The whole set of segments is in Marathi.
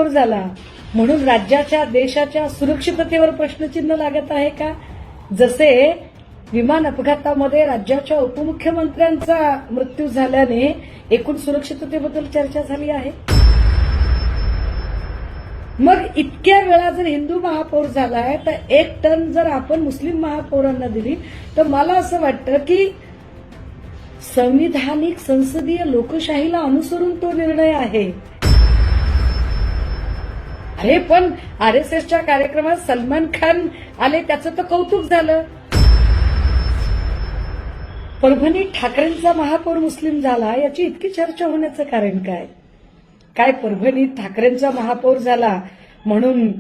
झाला म्हणून राज्याच्या देशाच्या सुरक्षिततेवर प्रश्नचिन्ह लागत आहे का? जसे विमान अपघातामध्ये राज्याच्या उपमुख्यमंत्र्यांचा मृत्यू झाल्याने एकूण सुरक्षिततेबद्दल चर्चा झाली आहे. मग इतक्या वेळा जर हिंदू महापौर झालाय तर 1 टन जर आपण मुस्लिम महापौरांना दिली तर मला असं वाटतं की संविधानिक संसदीय लोकशाहीला अनुसरून तो निर्णय आहे. अरे पण आरएसएसच्या कार्यक्रमात सलमान खान आले त्याचं तर कौतुक झालं. परभणीत ठाकरेंचा महापौर मुस्लिम झाला याची इतकी चर्चा होण्याचं कारण काय? काय परभणीत ठाकरेंचा महापौर झाला म्हणून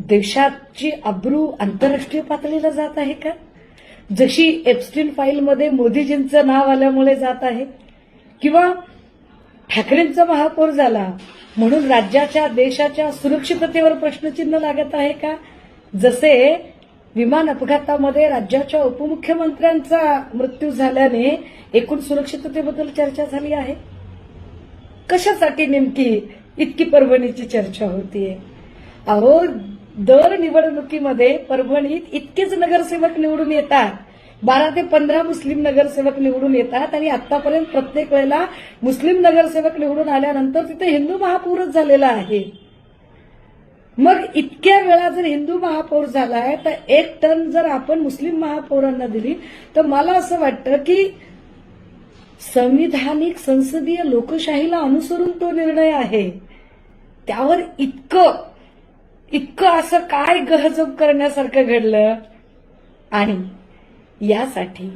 देशाची अब्रू आंतरराष्ट्रीय पातळीला जात आहे का? जशी एप्स्टीन फाईलमध्ये मोदीजींचं नाव आल्यामुळे जात आहे, किंवा ठाकरेंचा महापौर झाला म्हणून राज्याच्या देशाच्या सुरक्षिततेवर प्रश्नचिन्ह लागत आहे का? जसे विमान अपघातामध्ये राज्याच्या उपमुख्यमंत्र्यांचा मृत्यू झाल्याने एकूण सुरक्षिततेबद्दल चर्चा झाली आहे. कशासाठी नेमकी इतकी परभणीची चर्चा होतीये? अहो, दर निवडणुकीमध्ये परभणीत इतकेच नगरसेवक निवडून येतात. 12 ते 15 मुस्लिम नगरसेवक निवडून येतात आणि आतापर्यंत प्रत्येक वेळेला मुस्लिम नगरसेवक निवडून आल्यानंतर तिथे हिंदू महापौरच झालेला आहे. मग इतक्या वेळा जर हिंदू महापौर झालाय तर 1 टन जर आपण मुस्लिम महापौरांना दिली तर मला असं वाटतं की संविधानिक संसदीय लोकशाहीला अनुसरून तो निर्णय आहे. त्यावर इतकं असं काय गहजब करण्यासारखं घडलं? आणि यासाठी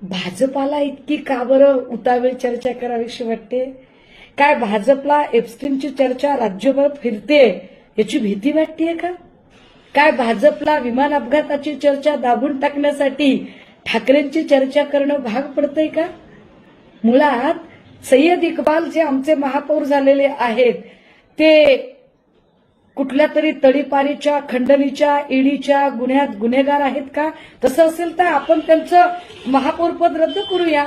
भाजपाला इतकी का बरं उतावीळ चर्चा करावीशी वाटते? काय भाजपला एप्स्टीनची चर्चा राज्यभर फिरते याची भीती वाटतेय का? काय भाजपला विमान अपघाताची चर्चा दाबून टाकण्यासाठी ठाकरेंची चर्चा करणं भाग पडतंय का? मुळात सय्यद इक्बाल जे आमचे महापौर झालेले आहेत ते कुठल्या तरी तडीपारीच्या, खंडणीच्या, ईडीच्या गुन्ह्यात गुन्हेगार आहेत का? तसं असेल तर आपण त्यांचं महापौरपद रद्द करूया.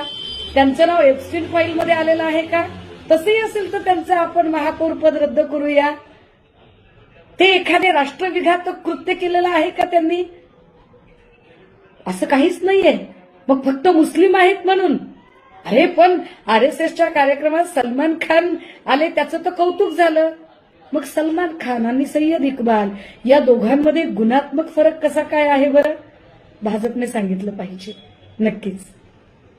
त्यांचं नाव एप्स्टीन फाईलमध्ये आलेलं आहे का? तसंही असेल तर त्यांचं आपण महापौरपद रद्द करूया. ते एखादे राष्ट्रविघातक कृत्य केलेलं आहे का त्यांनी? असं काहीच नाहीये. मग फक्त मुस्लिम आहेत म्हणून? अरे पण आरएसएसच्या कार्यक्रमात सलमान खान आले त्याचं तर कौतुक झालं. मग सलमान खान आणि सय्यद इक्बाल या दोघांमध्ये गुणात्मक फरक कसा काय आहे बरं? भाजपने सांगितलं पाहिजे नक्कीच.